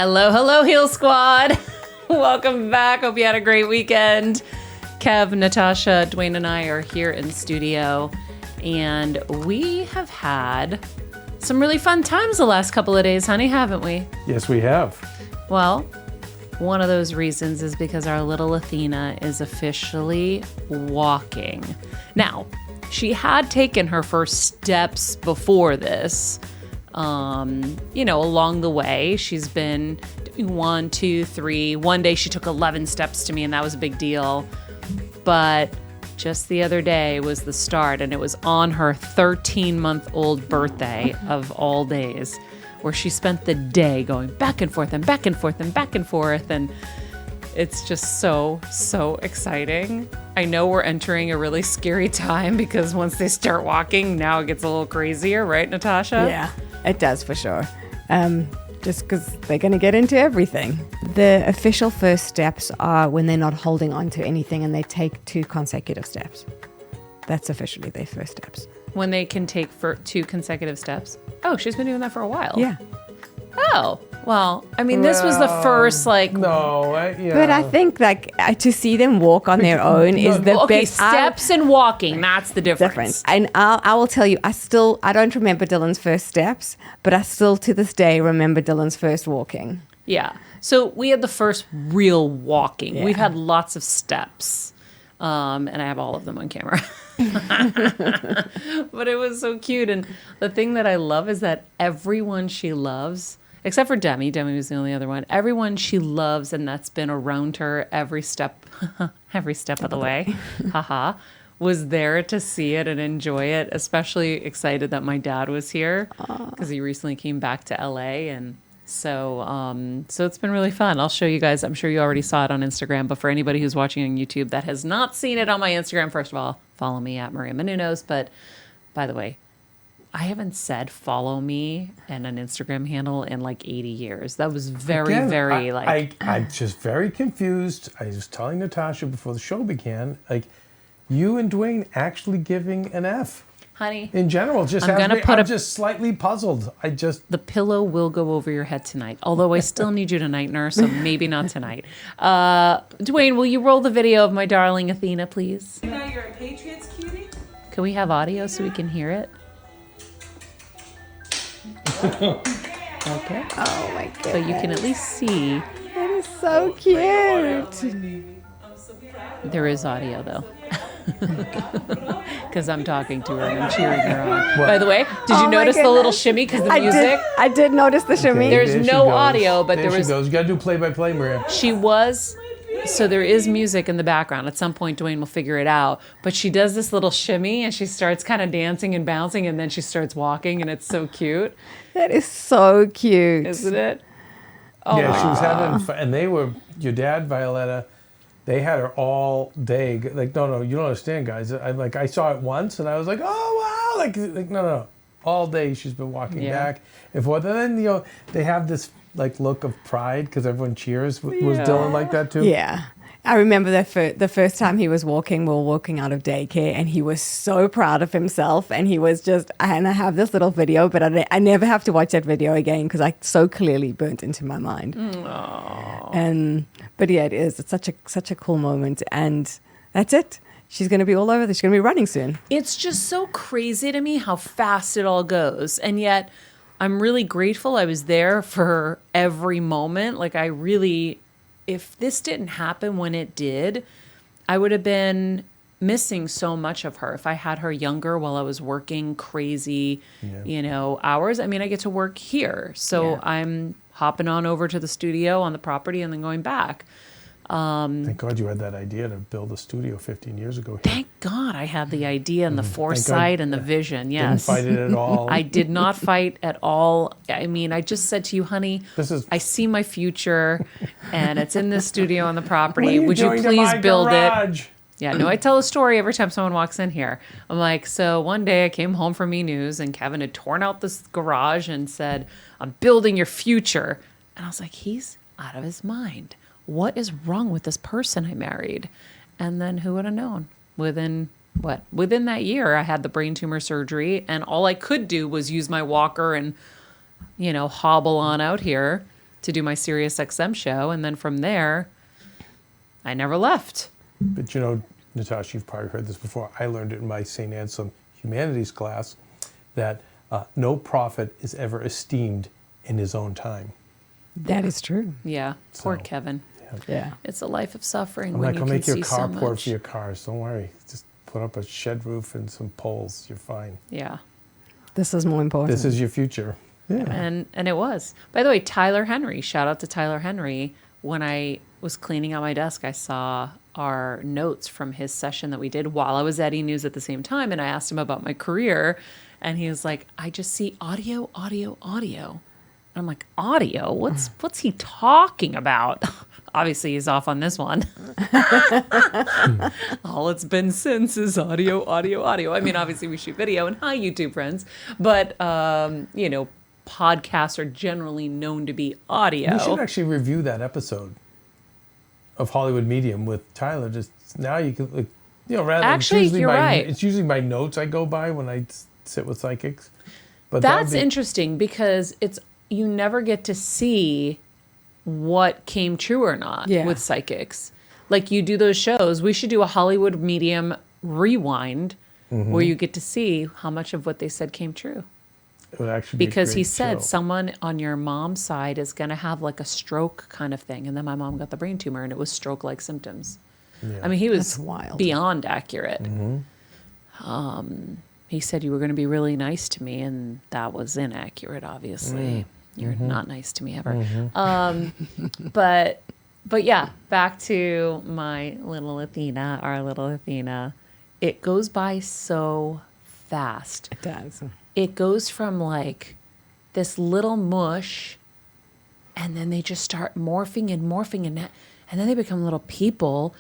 Hello, hello, Heal Squad. Welcome back. Hope you had a great weekend. Kev, Natasha, Duane, and I are here in studio, and we have had some really fun times the last couple of days, honey, haven't we? Yes, we have. Well, one of those reasons is because our little Athena is officially walking. Now, she had taken her first steps before this. Along the way, she's been doing 1, 2, 3. One day she took 11 steps to me, and that was a big deal. But just the other day was the start, and it was on her 13-month-old birthday of all days, where she spent the day going back and forth and back and forth and back and forth, and it's just so exciting. I know we're entering a really scary time because once they start walking, now it gets a little crazier, right, Natasha? Yeah, it does for sure. Just because they're going to get into everything. The official first steps are when they're not holding on to anything and they take 2 consecutive steps. That's officially their first steps. When they can take for 2 consecutive steps. Oh, she's been doing that for a while. Yeah. Oh, well, I mean, this was the first, Yeah. But I think, to see them walk on their own is the okay, best. steps and walking, that's the difference. And I will tell you, I don't remember Dylan's first steps, but I still, to this day, remember Dylan's first walking. Yeah. So we had the first real walking. Yeah. We've had lots of steps. And I have all of them on camera. But it was so cute. And the thing that I love is that everyone she loves, except for Demi was the only other one, everyone she loves and that's been around her every step of the way, was there to see it and enjoy it. Especially excited that my dad was here because he recently came back to LA, and so it's been really fun. I'll show you guys. I'm sure you already saw it on Instagram, but for anybody who's watching on YouTube that has not seen it on my Instagram, first of all, follow me at Maria Menounos. But by the way, I haven't said follow me and an Instagram handle in like 80 years. That was I'm just very confused. I was telling Natasha before the show began, you and Duane actually giving an F. Honey, in general, I'm just slightly puzzled. The pillow will go over your head tonight, although I still need you to night nurse, so maybe not tonight. Duane, will you roll the video of my darling Athena, please? You know you're a Patriots cutie? Can we have audio so we can hear it? Okay. Oh my goodness. So you can at least see. That is so cute. There is audio, though. Because I'm talking to her and I'm cheering her on. By the way, did you notice the little shimmy because of the music? I did notice the shimmy. Okay, There's no audio, but there was. She goes. You got to do play-by-play, Maria. She was. So there is music in the background. At some point, Duane will figure it out. But she does this little shimmy, and she starts kind of dancing and bouncing, and then she starts walking, and it's so cute. That is so cute. Isn't it? Oh, yeah, she was having fun. And they were, your dad, Violetta, they had her all day. No, you don't understand, guys. I saw it once, and I was like, oh, wow. No. All day she's been walking back and forth. And then, they have this, look of pride because everyone cheers. Was Dylan like that, too? Yeah. I remember the first time he was walking, we were walking out of daycare, and he was so proud of himself. And he was and I have this little video, but I never have to watch that video again because I so clearly burnt into my mind. But yeah, it is. It's such a cool moment. And that's it. She's going to be all over this. She's going to be running soon. It's just so crazy to me how fast it all goes. And yet I'm really grateful I was there for every moment. If this didn't happen when it did, I would have been missing so much of her. If I had her younger while I was working crazy, hours. I mean, I get to work here. So I'm hopping on over to the studio on the property and then going back. Thank God you had that idea to build a studio 15 years ago. Thank God I had the idea and the foresight and the vision. Yes. Didn't fight it at all. I did not fight at all. I mean, I just said to you, honey, I see my future and it's in this studio on the property. Would you please build it? Yeah, no, I tell a story every time someone walks in here. I'm like, so one day I came home from Menounos and Keven had torn out this garage and said, I'm building your future. And I was like, he's out of his mind. What is wrong with this person I married? And then who would have known? Within that year, I had the brain tumor surgery, and all I could do was use my walker and, hobble on out here. to do my Sirius XM show. And then from there, I never left. But you know, Natasha, you've probably heard this before. I learned it in my St. Anselm humanities class that no prophet is ever esteemed in his own time. That is true. Yeah. Poor So, Kevin. Yeah. It's a life of suffering I'm when like, you I'll can make your see so carport much. for your cars. Don't worry. Just put up a shed roof and some poles. You're fine. Yeah. This is more important. This is your future. Yeah. And it was. By the way, Tyler Henry, shout out to Tyler Henry. When I was cleaning out my desk, I saw our notes from his session that we did while I was at E! News at the same time. And I asked him about my career. And he was like, I just see audio, audio, audio. And I'm like, audio? What's he talking about? Obviously, he's off on this one. All it's been since is audio, audio, audio. I mean, obviously, we shoot video. And hi, YouTube friends. But, you know, podcasts are generally known to be audio. We should actually review that episode of Hollywood Medium with Tyler. Just now you can, like, you know, rather Actually, it's usually you're right. It's usually my notes I go by when I sit with psychics. But That's interesting because you never get to see what came true or not Yeah. with psychics. Like you do those shows. We should do a Hollywood Medium rewind where you get to see how much of what they said came true. It would actually be a Because he great said show. someone on your mom's side is going to have like a stroke kind of thing. And then my mom got the brain tumor and it was stroke-like symptoms. Yeah. I mean, he was That's wild. beyond accurate. Mm-hmm. He said you were going to be really nice to me, and that was inaccurate, obviously. You're not nice to me ever. But yeah, back to my little Athena, our little Athena. It goes by so fast. It does. It goes from like this little mush, and then they just start morphing and morphing, and then they become little people.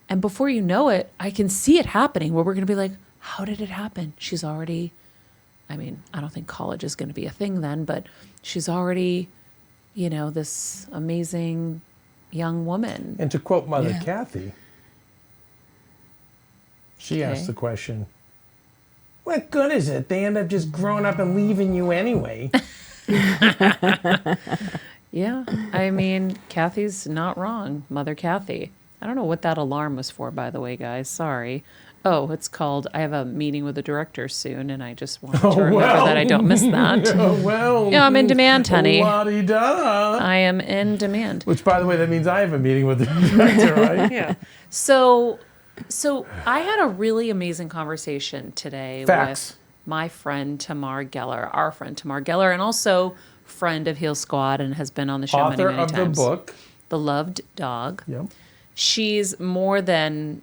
And before you know it, I can see it happening where we're going to be like, how did it happen? She's already, I mean, I don't think college is going to be a thing then, but she's already, you know, this amazing young woman. And to quote Mother Yeah. Kathy, she Okay. asked the question, what good is it? They end up just growing up and leaving you anyway. Yeah, I mean, Kathy's not wrong. Mother Kathy. I don't know what that alarm was for, by the way, guys. Sorry. Oh, it's called, I have a meeting with the director soon, and I just wanted to remember that I don't miss that. Well, Yeah, I'm in demand, honey. la-di-da. I am in demand. Which, by the way, that means I have a meeting with the director, right? Yeah. So I had a really amazing conversation today Facts. with my friend Tamar Geller, our friend Tamar Geller, and also friend of Heal Squad and has been on the show Author many of times. the book. The Loved Dog. Yep. She's more than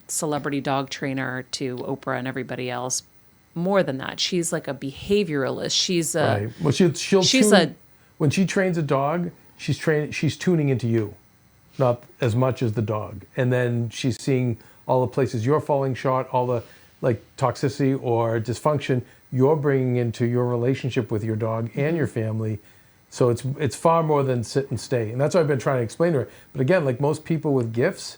celebrity dog trainer to Oprah and everybody else. More than that, she's like a behavioralist. She's a Right. Well, she'll she's tune, a- when she trains a dog, she's tuning into you, not as much as the dog. And then she's seeing all the places you're falling short, all the like toxicity or dysfunction you're bringing into your relationship with your dog and your family. So it's far more than sit and stay. And that's what I've been trying to explain to her. But again, like most people with gifts,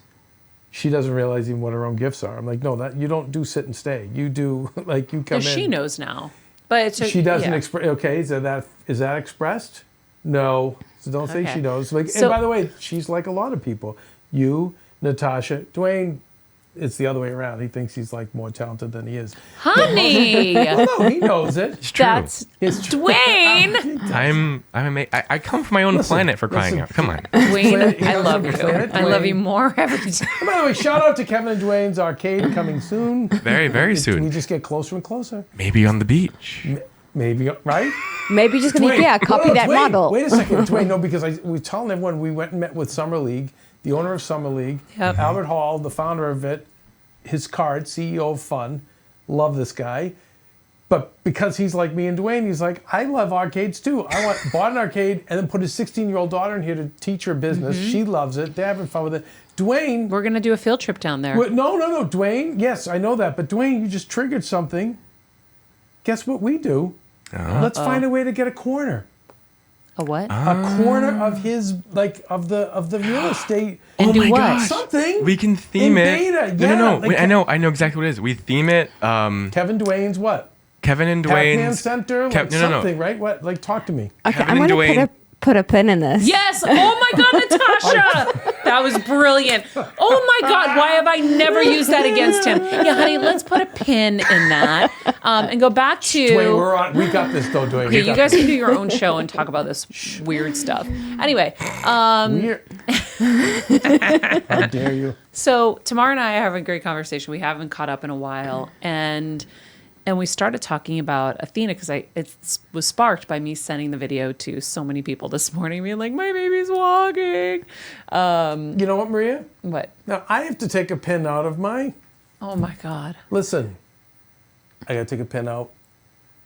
she doesn't realize even what her own gifts are. I'm like, no, that you don't do sit and stay. You do like you come in. she knows now, but it's She doesn't yeah. express. Okay, is that expressed? No. So don't say Okay. she knows. Like, So- and by the way, she's like a lot of people. You, Natasha, Duane. It's the other way around. He thinks he's like more talented than he is. Honey, Well, no, he knows it. It's true. that's It's true. Dwayne. I come from my own Listen, planet for crying listen. out. Come on. Dwayne, Planet- I love you. Planet I love Dwayne. you more every time. And by the way, shout out to Keven and Duane's Arcade coming soon. Very, very We soon. just get closer and closer. Maybe on the beach. Maybe, right? Maybe just gonna Dwayne, copy no, that Dwayne, model. Wait a second, Dwayne. No, because we were telling everyone we went and met with Summer League, the owner of Summer League, Yep. Albert Hall, the founder of it, his card, CEO of Fun. Love this guy. But because he's like me and Dwayne, he's like, I love arcades too. Bought an arcade and then put his 16-year-old daughter in here to teach her business. She loves it. They're having fun with it. Dwayne, We're gonna do a field trip down there. no, Dwayne. Yes, I know that. But Dwayne, you just triggered something. Guess what we do? Let's find a way to get a corner. A what? A corner of his, like, of the real estate. And do my what? gosh. Something. We can theme in it. Beta. No, Yeah, no. like Wait, I know exactly what it is. We theme it. Kevin Duane's what? Kevin and Pac-Man Duane's Center? Kev- Like no, no, no. something, right? What? Like, talk to me. Okay, Kevin I'm and gonna Duane. put a pin in this. Yes. Oh my God, Natasha. That was brilliant. Oh my God. Why have I never used that against him? Yeah, honey, let's put a pin in that and go back to. Dwayne, we got this though, Dwayne. Okay, you guys can do your own show and talk about this weird stuff. Anyway. Weird. How dare you? So Tamar and I are having a great conversation. We haven't caught up in a while. And we started talking about Athena because it was sparked by me sending the video to so many people this morning, being like, my baby's walking. You know what, Maria? What? Now, I have to take a pin out of my... Oh, my God. Listen, I got to take a pin out.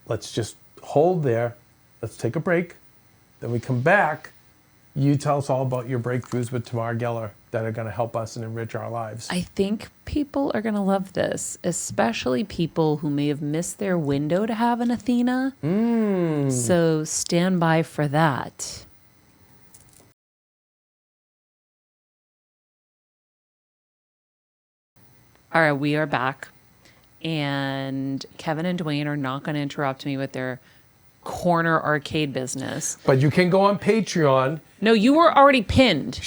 Let's just hold there. Let's take a break. Then we come back. You tell us all about your breakthroughs with Tamar Geller that are going to help us and enrich our lives. I think people are going to love this, especially people who may have missed their window to have an Athena. So stand by for that. All right, we are back. And Keven and Duane are not going to interrupt me with their corner arcade business. But you can go on Patreon. No, you were already pinned.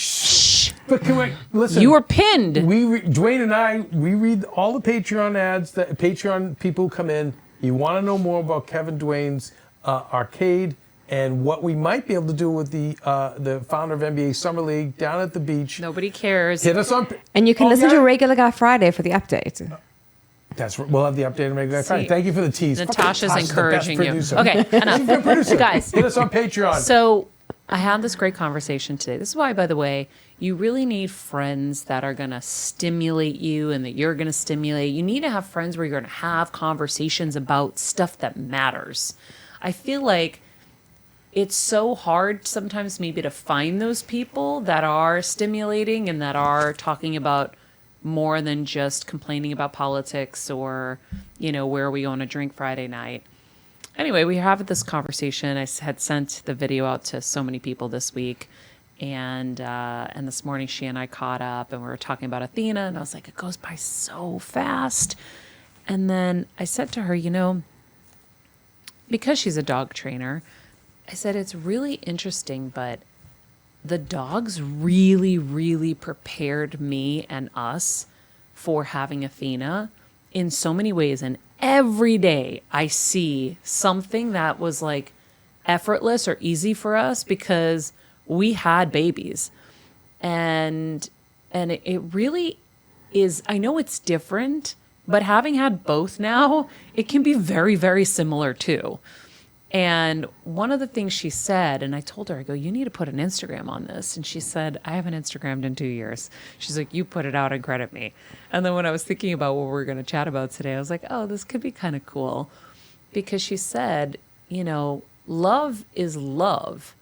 But can we, listen. You were pinned. Dwayne and I, we read all the Patreon ads, that Patreon people come in. You want to know more about Keven Duane's arcade and what we might be able to do with the founder of NBA Summer League down at the beach. Nobody cares. Hit us on. And you can listen to Regular Guy Friday for the update. That's we'll have the update on Regular Friday. Thank you for the tease. Natasha's Natasha's encouraging the you. best producer. Okay, enough. She's a good producer. Guys. Hit us on Patreon. So I had this great conversation today. This is why, by the way, you really need friends that are going to stimulate you and that you're going to stimulate. You need to have friends where you're going to have conversations about stuff that matters. I feel like it's so hard sometimes maybe to find those people that are stimulating and that are talking about more than just complaining about politics or, you know, where are we going to drink Friday night. Anyway, we have this conversation. I had sent the video out to so many people this week. And this morning she and I caught up and we were talking about Athena. And I was like, it goes by so fast. And then I said to her, you know, because she's a dog trainer, I said, it's really interesting, but the dogs really, really prepared me and us for having Athena in so many ways. And every day I see something that was like effortless or easy for us because we had babies. And it really is, I know it's different, but having had both now, it can be very, very similar too. And one of the things she said, and I told her, I go, you need to put an Instagram on this. And she said, I haven't Instagrammed in 2 years. She's like, you put it out and credit me. And then when I was thinking about what we were going to chat about today, I was like, oh, this could be kind of cool. Because she said, you know, love is love.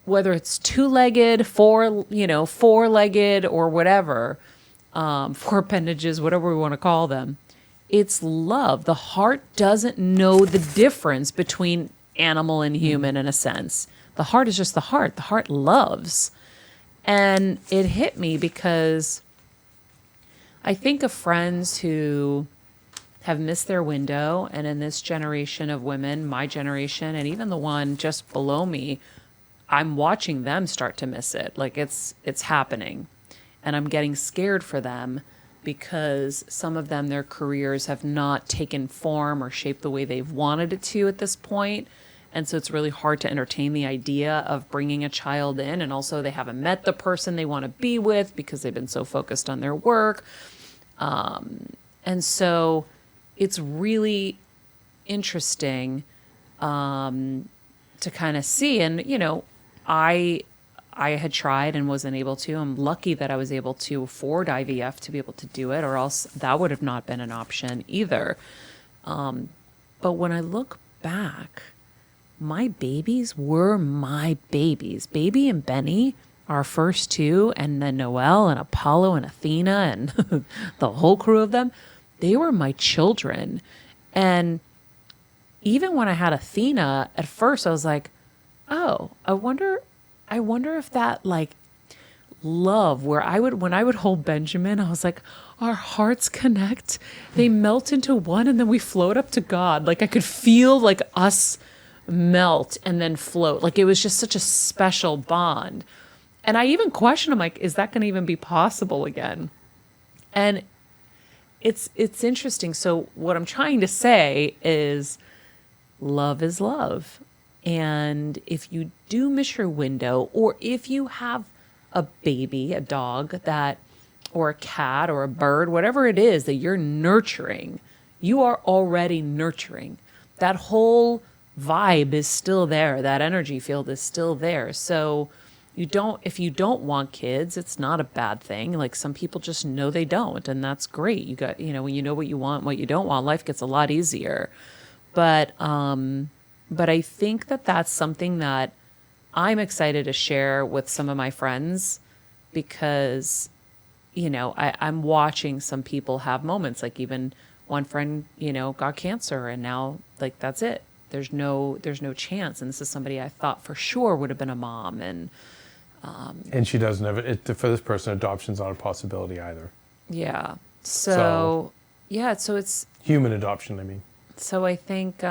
Whether it's two-legged, four-legged or whatever, four appendages, whatever we want to call them. It's love. The heart doesn't know the difference between animal and human in a sense. The heart is just the heart. The heart loves. And it hit me because I think of friends who have missed their window. And in this generation of women, my generation, and even the one just below me, I'm watching them start to miss it. Like it's happening. And I'm getting scared for them because some of them, their careers have not taken form or shaped the way they've wanted it to at this point. And so it's really hard to entertain the idea of bringing a child in. And also they haven't met the person they want to be with because they've been so focused on their work. And so it's really interesting to kind of see. And, you know, I had tried and wasn't able to. I'm lucky that I was able to afford IVF to be able to do it, or else that would have not been an option either. But when I look back, my babies were my babies. Baby and Benny, our first two, and then Noelle and Apollo and Athena and the whole crew of them, they were my children. And even when I had Athena, at first I was like, oh, I wonder if that like love where when I would hold Benjamin, I was like, our hearts connect. They melt into one and then we float up to God. Like I could feel like us melt and then float. Like it was just such a special bond. And I even questioned, I'm like, is that going to even be possible again? And it's interesting. So what I'm trying to say is love is love. And if you do miss your window, or if you have a baby, a dog that, or a cat or a bird, whatever it is that you're nurturing, you are already nurturing. That whole vibe is still there. That energy field is still there. So if you don't want kids, it's not a bad thing. Like some people just know they don't, and that's great. You got, when you know what you want, what you don't want, life gets a lot easier. But I think that that's something that I'm excited to share with some of my friends because, I'm watching some people have moments, like even one friend, got cancer and now like, that's it. There's no chance. And this is somebody I thought for sure would have been a mom. And she doesn't have it. For this person, adoption's not a possibility either. Yeah. So it's human adoption, I mean. So I think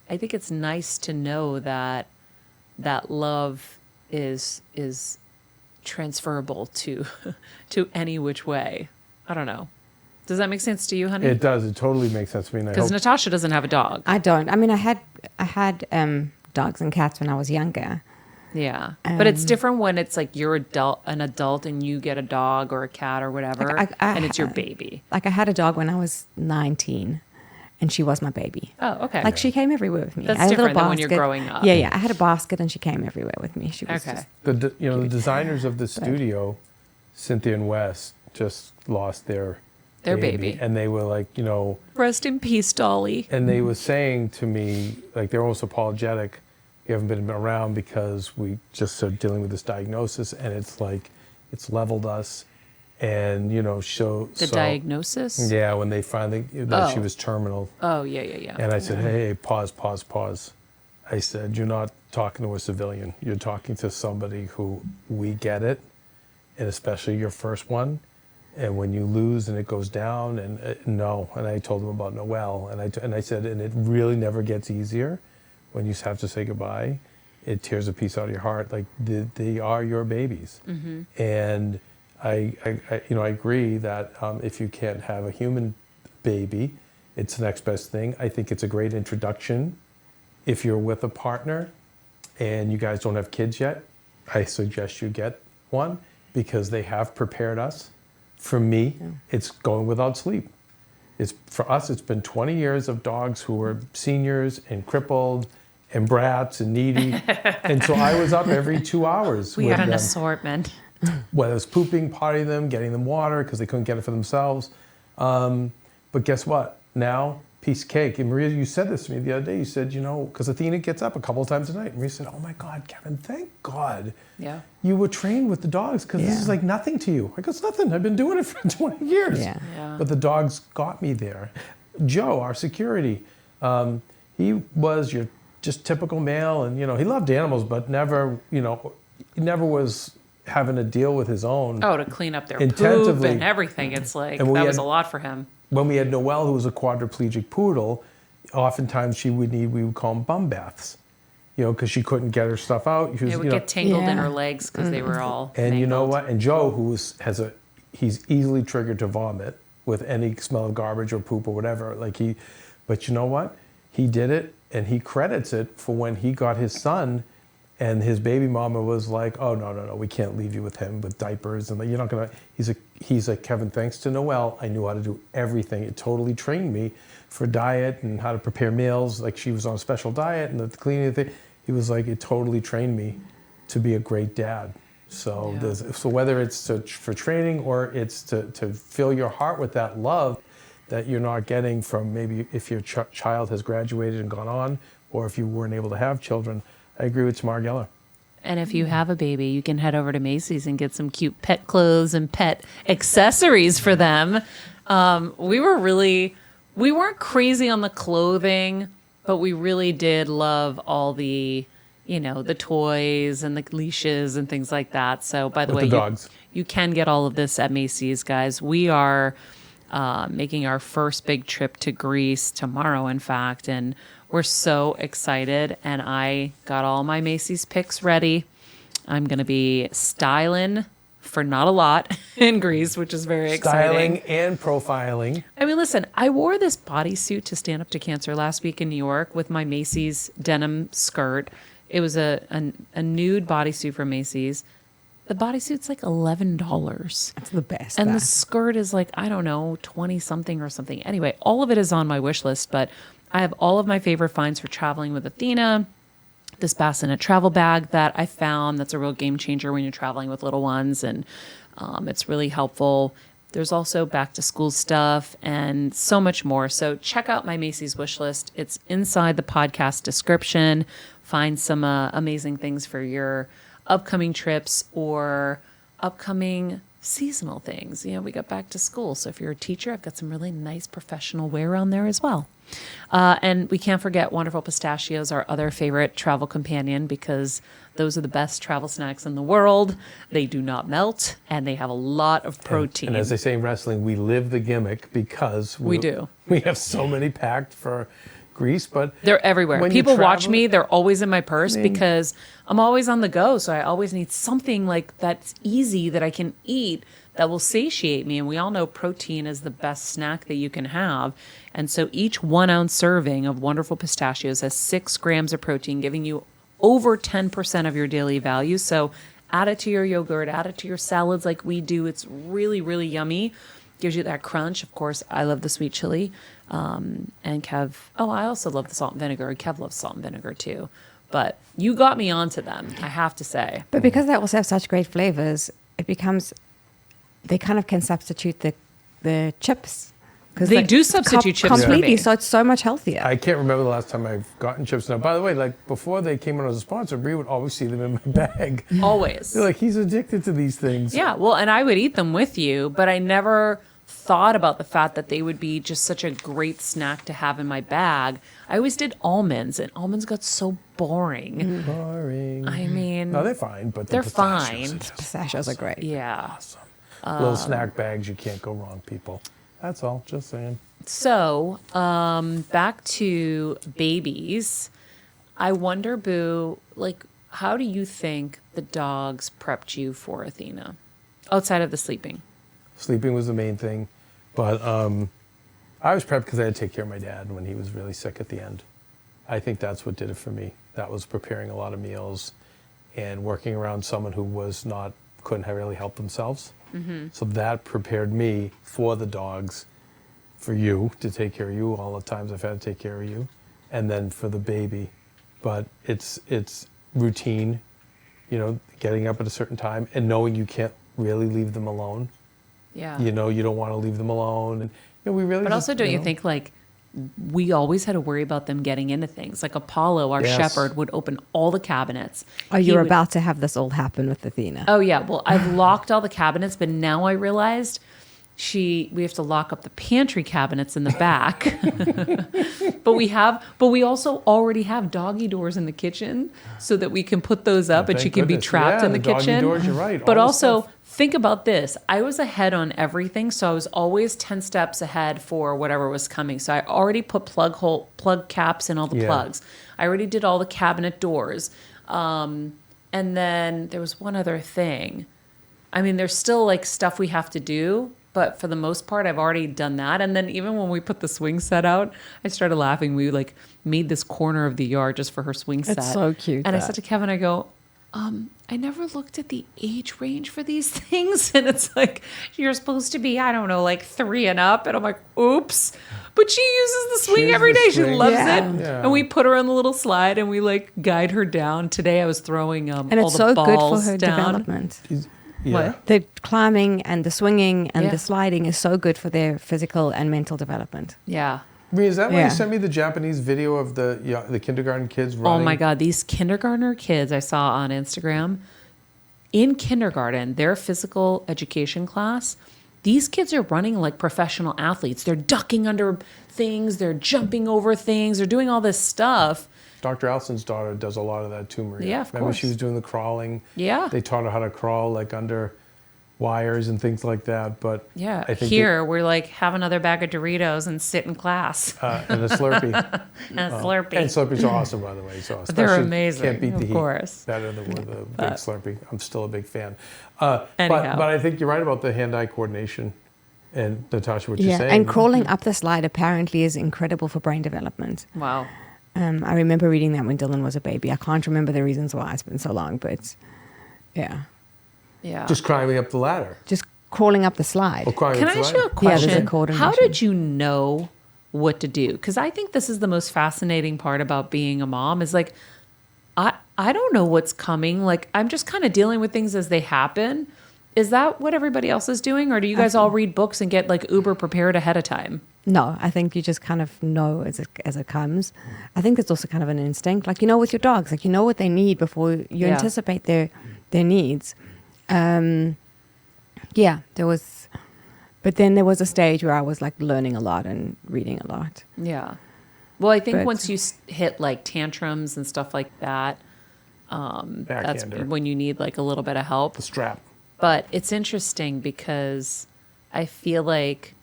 it's nice to know that love is transferable to any which way. I don't know. Does that make sense to you, honey? It does. It totally makes sense to me. Because Natasha doesn't have a dog. I don't. I mean, I had dogs and cats when I was younger. Yeah, but it's different when it's like you're an adult and you get a dog or a cat or whatever, and it's your baby. Like I had a dog when I was 19. And she was my baby. Oh, okay. Like she came everywhere with me. That's different than when you're growing up. Yeah. I had a basket and she came everywhere with me. She was okay. The designers of the studio, Cynthia and Wes, just lost their baby. And they were like, rest in peace, Dolly. And they were saying to me, like they're almost apologetic. You haven't been around because we just started dealing with this diagnosis, and it's like it's leveled us. And, diagnosis? Yeah, when they finally, she was terminal. Oh, yeah. And I said, hey, pause. I said, you're not talking to a civilian. You're talking to somebody who we get it, and especially your first one. And when you lose and it goes down, and I told them about Noelle, and I said, and it really never gets easier when you have to say goodbye. It tears a piece out of your heart. Like they are your babies. Mm-hmm. And I agree that if you can't have a human baby, it's the next best thing. I think it's a great introduction. If you're with a partner and you guys don't have kids yet, I suggest you get one because they have prepared us. For me, It's going without sleep. For us, it's been 20 years of dogs who were seniors and crippled and brats and needy. And so I was up every 2 hours We with had an them. assortment. Whether it's pooping, potting them, getting them water because they couldn't get it for themselves. But guess what? Now, piece of cake. And Maria, you said this to me the other day. You said, because Athena gets up a couple of times a night. And Maria said, oh my God, Keven, thank God you were trained with the dogs because this is like nothing to you. I go, it's nothing. I've been doing it for 20 years. Yeah. But the dogs got me there. Joe, our security, he was your just typical male. And, he loved animals, but never, he never was having to deal with his own. Oh, to clean up their poop and everything. It's like, that was a lot for him. When we had Noelle, who was a quadriplegic poodle, oftentimes we would call them bum baths, because she couldn't get her stuff out. It would get tangled in her legs because they were all And mangled. you know what? And Joe, he's easily triggered to vomit with any smell of garbage or poop or whatever. But you know what? He did it, and he credits it for when he got his son. And his baby mama was like, oh, no, we can't leave you with him with diapers. And you're not going to, he's like, Keven, thanks to Noelle, I knew how to do everything. It totally trained me for diet and how to prepare meals. Like she was on a special diet and the cleaning thing. He was like, it totally trained me to be a great dad. So, so whether it's for training or it's to fill your heart with that love that you're not getting from maybe if your child has graduated and gone on, or if you weren't able to have children, I agree with Tamar Geller. And if you have a baby, you can head over to Macy's and get some cute pet clothes and pet accessories for them. We weren't crazy on the clothing, but we really did love all the, the toys and the leashes and things like that. So by the way, dogs. You can get all of this at Macy's, guys. We are making our first big trip to Greece tomorrow, in fact, and We're so excited, and I got all my Macy's picks ready. I'm going to be styling for not a lot in Greece, which is very exciting. Styling and profiling. I mean, listen, I wore this bodysuit to Stand Up to Cancer last week in New York with my Macy's denim skirt. It was a nude bodysuit from Macy's. The bodysuit's like $11. That's the best. And the that. skirt is like, I don't know, 20 something or something. Anyway, all of it is on my wish list, but I have all of my favorite finds for traveling with Athena. This bassinet travel bag that I found that's a real game changer when you're traveling with little ones, and it's really helpful. There's also back to school stuff and so much more. So check out my Macy's wish list. It's inside the podcast description. Find some amazing things for your upcoming trips or upcoming seasonal things. You know, we got back to school. So if you're a teacher, I've got some really nice professional wear on there as well. And we can't forget Wonderful Pistachios, our other favorite travel companion, because those are the best travel snacks in the world. They do not melt, and they have a lot of protein. And as they say in wrestling, we live the gimmick because We do. We have so many packed for Greece, but They're everywhere. when you People watch travel- me, they're always in my purse mean- because I'm always on the go. So I always need something like that's easy that I can eat that will satiate me. And we all know protein is the best snack that you can have. And so each 1 ounce serving of Wonderful Pistachios has 6 grams of protein, giving you over 10% of your daily value. So add it to your yogurt, add it to your salads like we do. It's really, really yummy. Gives you that crunch. Of course, I love the sweet chili. And Kev, I also love the salt and vinegar. Kev loves salt and vinegar too. But you got me onto them, I have to say. But because they also have such great flavors, it becomes they kind of can substitute the chips. Because They do substitute chips for completely, me. so it's so much healthier. I can't remember the last time I've gotten chips. Now, by the way, like before they came on as a sponsor, Bree would always see them in my bag. Always. They're like, he's addicted to these things. Yeah, well, and I would eat them with you, but I never thought about the fact that they would be just such a great snack to have in my bag. I always did almonds, and almonds got so boring. Boring. I mean, No, they're fine, but the they're pistachios fine. are just Pistachios are great. Yeah. awesome. Little snack bags, you can't go wrong, people. That's all. Just saying. So, back to babies. I wonder, Boo, like, how do you think the dogs prepped you for Athena outside of the sleeping? Sleeping was the main thing, but I was prepped because I had to take care of my dad when he was really sick at the end. I think that's what did it for me. That was preparing a lot of meals and working around someone who couldn't really help themselves. Mm-hmm. So that prepared me for the dogs, for you, to take care of you all the times I've had to take care of you, and then for the baby. But it's routine, getting up at a certain time and knowing you can't really leave them alone. Yeah. You don't want to leave them alone. And we really But also, don't you think, like, we always had to worry about them getting into things? Like Apollo, our Yes. shepherd, would open all the cabinets. Oh, He you're would- about to have this all happen with Athena. Oh, yeah. Well, I've locked all the cabinets, but now I realized we have to lock up the pantry cabinets in the back. but we also already have doggy doors in the kitchen so that we can put those up and Thank she can be goodness. trapped Yeah, in the the doggy kitchen. doors, you're right. But All the also, stuff. think about this. I was ahead on everything, so I was always 10 steps ahead for whatever was coming. So I already put plug caps in all the Yeah. plugs. I already did all the cabinet doors. And then there was one other thing. I mean, there's still like stuff we have to do, but for the most part, I've already done that. And then even when we put the swing set out, I started laughing. We like made this corner of the yard just for her swing set. so cute, And I that. said to Kevin, I go, I never looked at the age range for these things. And it's like, you're supposed to be, I don't know, like 3 and up. And I'm like, oops. But she uses the swing uses every the day. She swing. loves Yeah. it. Yeah. And we put her on the little slide and we like guide her down. Today I was throwing and all it's the so good for balls her down. development. Yeah. What? The climbing and the swinging and Yeah. the sliding is so good for their physical and mental development. Yeah. Bree, is that why Yeah. you sent me the Japanese video of the kindergarten kids running? Oh my God, these kindergartner kids I saw on Instagram, in kindergarten, their physical education class, these kids are running like professional athletes. They're ducking under things, they're jumping over things, they're doing all this stuff. Dr. Allison's daughter does a lot of that tumor. Yeah, of Remember course. she was doing the crawling? Yeah. They taught her how to crawl like under wires and things like that. But Yeah, I think here we're like, have another bag of Doritos and sit in class. and a Slurpee. And a Slurpee. And Slurpees are awesome, by the way. So They're especially amazing, Can't beat the of heat. course. Better than with a big Slurpee. I'm still a big fan. Anyhow. But I think you're right about the hand-eye coordination. And Natasha, what you're saying. And crawling up the slide apparently is incredible for brain development. Wow. I remember reading that when Dylan was a baby. I can't remember the reasons why it's been so long, but yeah. Yeah. Just climbing up the ladder. Just crawling up the slide. Or climbing Can up I the ask you a ladder. Yeah, there's a question? coordination. How did you know what to do? Because I think this is the most fascinating part about being a mom is like, I don't know what's coming. Like, I'm just kind of dealing with things as they happen. Is that what everybody else is doing? Or do you guys all read books and get like uber prepared ahead of time? No, I think you just kind of know as it comes. I think it's also kind of an instinct. Like, with your dogs, like, you know what they need before you Yeah. anticipate their needs. Yeah, but then there was a stage where I was like learning a lot and reading a lot. Yeah. Well, I think But- once you hit like tantrums and stuff like that, that's Backhander. when you need like a little bit of help. The strap. But it's interesting because I feel like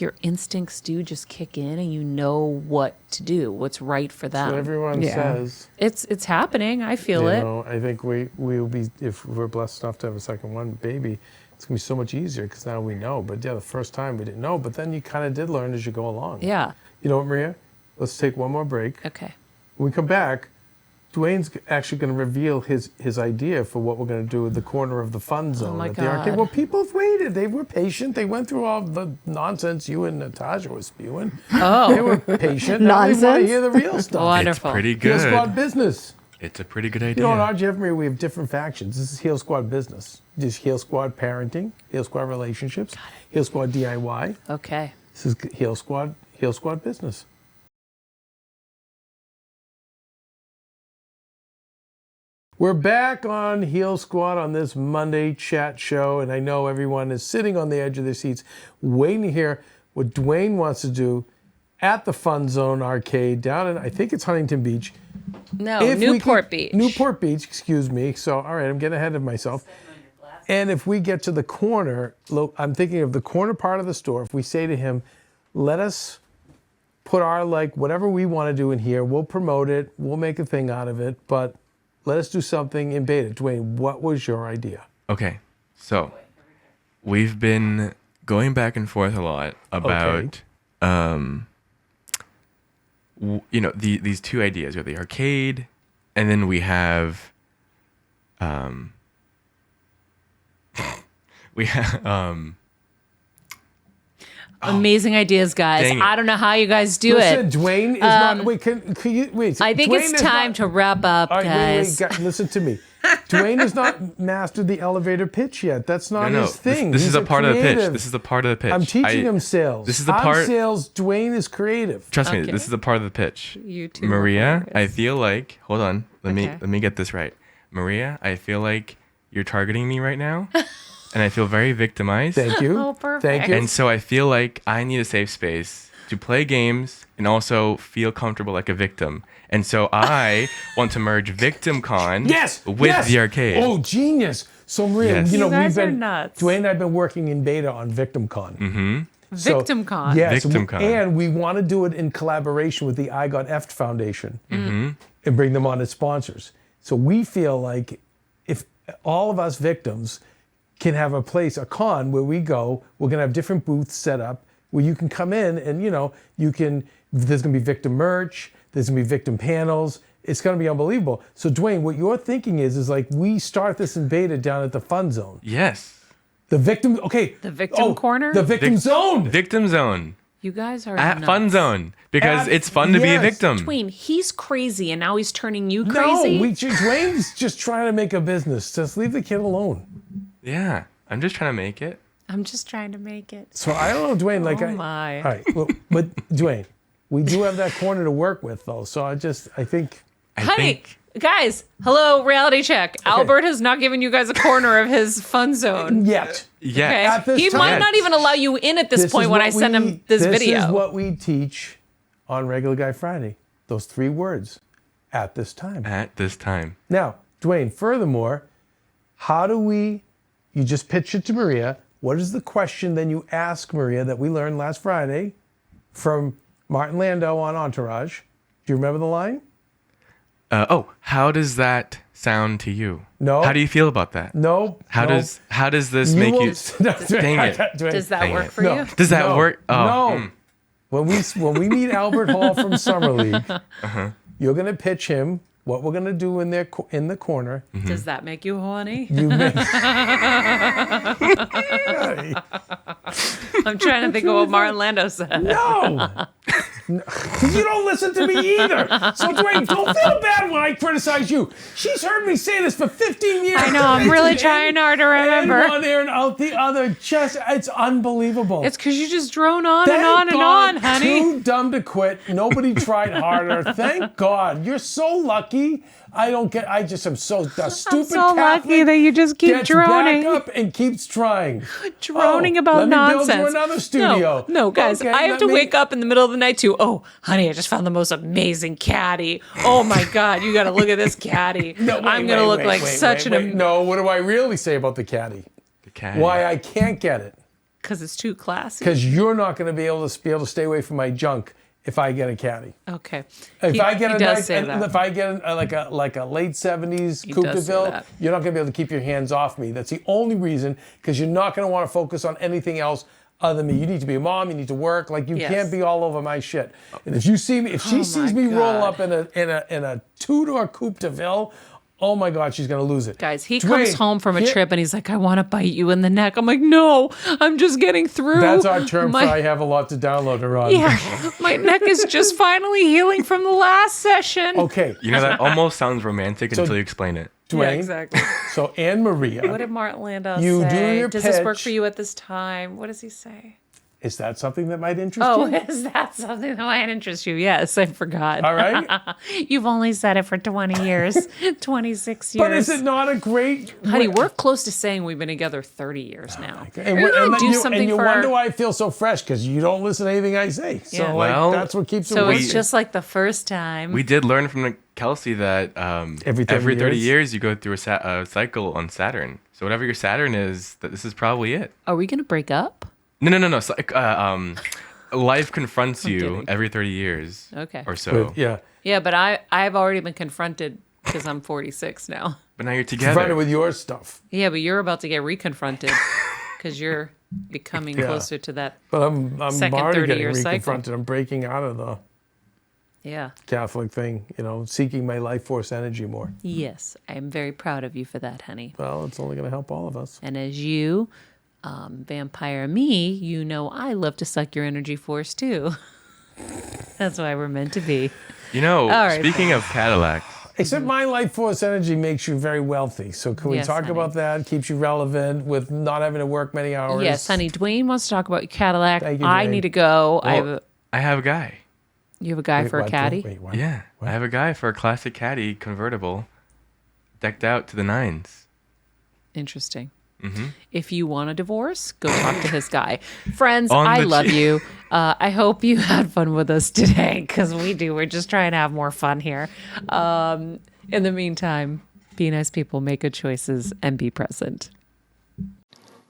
your instincts do just kick in and you know what to do, what's right for That's what them. everyone Yeah. says. It's happening. I feel You it. know, I think we'll be, if we're blessed enough to have a second one baby, it's going to be so much easier because now we know. But yeah, the first time we didn't know. But then you kind of did learn as you go along. Yeah. You know what, Maria? Let's take one more break. Okay. When we come back, Duane's actually going to reveal his idea for what we're going to do with the corner of the fun zone my at the arcade. God. Well, people have waited. They were patient. They went through all the nonsense you and Natasha were spewing. Oh, They were patient. Now they want to Nonsense? hear the real stuff. wonderful. It's pretty Heel good. Squad business. It's a pretty good You idea. know, in our Jeff Marie, we have different factions. This is Heel Squad business. There's Heel Squad parenting, Heel Squad relationships, Heel Squad DIY. Okay. This is Heel Squad business. We're back on Heel Squad on this Monday chat show, and I know everyone is sitting on the edge of their seats waiting to hear what Duane wants to do at the Fun Zone Arcade down in, I think it's Huntington Beach. No, If we Newport could- Beach. Newport Beach, excuse me. So, all right, I'm getting ahead of myself. And if we get to the corner, I'm thinking of the corner part of the store. If we say to him, let us put our, like, whatever we want to do in here, we'll promote it, we'll make a thing out of it, but let us do something in beta. Duane, what was your idea? Okay, so we've been going back and forth a lot about, these two ideas. We have the arcade, and then we have, Amazing ideas, guys. Dang it. I don't know how you guys do Listen, it. Duane is not. Wait, can you wait? I think Duane it's is time not- to wrap up, All right, guys. listen to me. Duane has not mastered the elevator pitch yet. That's not no, his thing. This He's is a part of the pitch. creative. This is a part of the pitch. I'm teaching him sales. This is the I'm part. sales. Duane is creative. Trust me, Okay. this is a part of the pitch. You two are Maria, I hilarious. feel like. Hold on. Let Okay. me get this right. Maria, I feel like you're targeting me right now, and I feel very victimized. Thank you. Oh, perfect. Thank you. And so I feel like I need a safe space to play games and also feel comfortable like a victim. And so I want to merge Victim Con Yes. with yes. the arcade. Oh, genius. So Maria, Yes. you know, You guys we've are been nuts. Duane and I've been working in beta on VictimCon. Mm-hmm. VictimCon. Yes, VictimCon. and we want to do it in collaboration with the I Got Effed Foundation and bring them on as sponsors. So we feel like if all of us victims can have a con where we go, we're going to have different booths set up where you can come in and, there's going to be victim merch, there's going to be victim panels. It's going to be unbelievable. So Duane, what you're thinking is like we start this in beta down at the Fun Zone. Yes. The victim, okay. The victim corner? The victim zone. Victim Zone. You guys are At nuts. Fun Zone. Because At- it's fun to be a yes. victim. Dwayne, he's crazy, and now he's turning you No, crazy. Duane's just trying to make a business. Just leave the kid alone. Yeah. I'm just trying to make it. I'm just trying to make it. So I don't know, Duane. Like, Oh, my. All right, well, but Duane, we do have that corner to work with, though. So I think. I Honey, think guys, hello, reality check. Albert has not given you guys a corner of his fun zone. Yet. yeah. Okay? At this He time- might not even allow you in at this point is when what I send him this This video. is what we teach on Regular Guy Friday. Those 3 words. At this time. At this time. Now, Duane, furthermore, how do we You just pitch it to Maria. What is the question then you ask Maria that we learned last Friday from Martin Landau on Entourage? Do you remember the line? How does that sound to you? No. How do you feel about that? No. How does this make you? Dang it. Does that work for No. you? Does that work? Oh, No. When we meet Albert Hall from Summer League, you're gonna pitch him what we're gonna do in the corner. Does that make you horny? You make, I'm trying to think of what Martin Landau said. no. Because you don't listen to me either. So Duane, don't feel bad when I criticize you. She's heard me say this for 15 years. I know, I'm really trying hard to remember. And one ear and out the other. Just, it's unbelievable. It's because you just drone on and Thank on and God, on, honey. Too dumb to quit. Nobody tried harder. Thank God. You're so lucky. I just am so the stupid I'm so Catholic lucky that you just keep gets droning. back up and keeps trying. Droning about let nonsense. Me build you another studio. No, guys, Okay, I have to wake up in the middle of the night to, oh, honey, I just found the most amazing caddy. Oh my God, you got to look at this caddy. I'm going to look like such an... No, what do I really say about the caddy? the caddy. Why I can't get it? Because it's too classy. Because you're not going to be able to stay away from my junk if I get a caddy. Okay. If I get if I get like a late 70s Coupe de does say Ville, that. you're not going to be able to keep your hands off me. That's the only reason, because you're not going to want to focus on anything else other than me. You need to be a mom. You need to work. Like you can't be all over my shit. And if you see me, if she sees me roll up in a two-door Coupe de Ville, oh my God, she's gonna lose it. Guys, he comes home from a trip and he's like, I want to bite you in the neck. I'm like, no, I'm just getting through. That's our term for I have a lot to download her on. Yeah, my neck is just finally healing from the last session. Okay. You know, that almost sounds romantic until you explain it. Duane. Yeah, exactly. So Anne Maria. What did Martin Landau You say? do your Does this work pitch. for you at this time? What does he say? Is that something that might interest Oh, you? is that something that might interest you? Yes, I forgot. All right. You've only said it for 20 years, 26 years. But is it not a great... Honey, we're close to saying we've been together 30 years now. And, We're gonna do something and you for wonder why I feel so fresh, because you don't listen to anything I say. So Yeah. Well, that's what keeps it So working. it's just like the first time. We did learn from Kelsey that Every 30 years you go through a cycle on Saturn. So whatever your Saturn is, that this is probably it. Are we going to break up? No. So, life confronts you kidding. every 30 years. Okay. Or so. Yeah. Yeah, but I've already been confronted because I'm 46 now. But now you're together. Confronted with your stuff. Yeah, but you're about to get reconfronted because you're becoming Yeah. closer to that. But I'm Second already 30-year getting cycle. reconfronted. I'm breaking out of the Yeah. Catholic thing, seeking my life force energy more. Yes, I am very proud of you for that, honey. Well, it's only going to help all of us. And as you vampire me, you know I love to suck your energy force too. That's why we're meant to be. You know, All right. speaking of Cadillacs, Except my life force energy makes you very wealthy. So can we Yes, talk honey. about that? Keeps you relevant with not having to work many hours. Yes, honey. Duane wants to talk about your Cadillac. Thank you, I Duane. need to go. I have a guy. You have a guy Wait, for a what? caddy? Wait, what? Yeah, What? I have a guy for a classic caddy convertible, decked out to the nines. Interesting. Mm-hmm. If you want a divorce, go talk to his guy. Friends, On I the love you. I hope you had fun with us today because we do. We're just trying to have more fun here. In the meantime, be nice people, make good choices, and be present.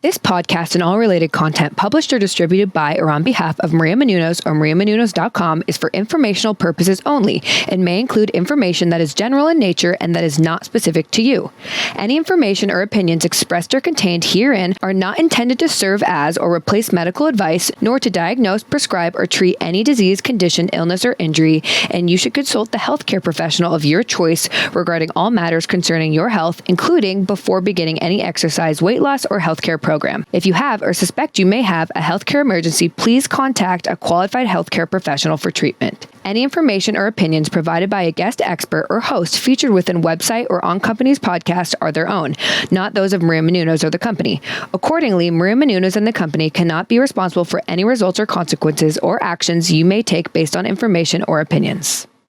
This podcast and all related content published or distributed by or on behalf of Maria Menounos or MariaMenounos.com is for informational purposes only and may include information that is general in nature and that is not specific to you. Any information or opinions expressed or contained herein are not intended to serve as or replace medical advice, nor to diagnose, prescribe, or treat any disease, condition, illness, or injury, and you should consult the healthcare professional of your choice regarding all matters concerning your health, including before beginning any exercise, weight loss, or healthcare program. If you have or suspect you may have a healthcare emergency, please contact a qualified healthcare professional for treatment. Any information or opinions provided by a guest expert or host featured within website or on company's podcast are their own, not those of Maria Menounos or the company. Accordingly, Maria Menounos and the company cannot be responsible for any results or consequences or actions you may take based on information or opinions.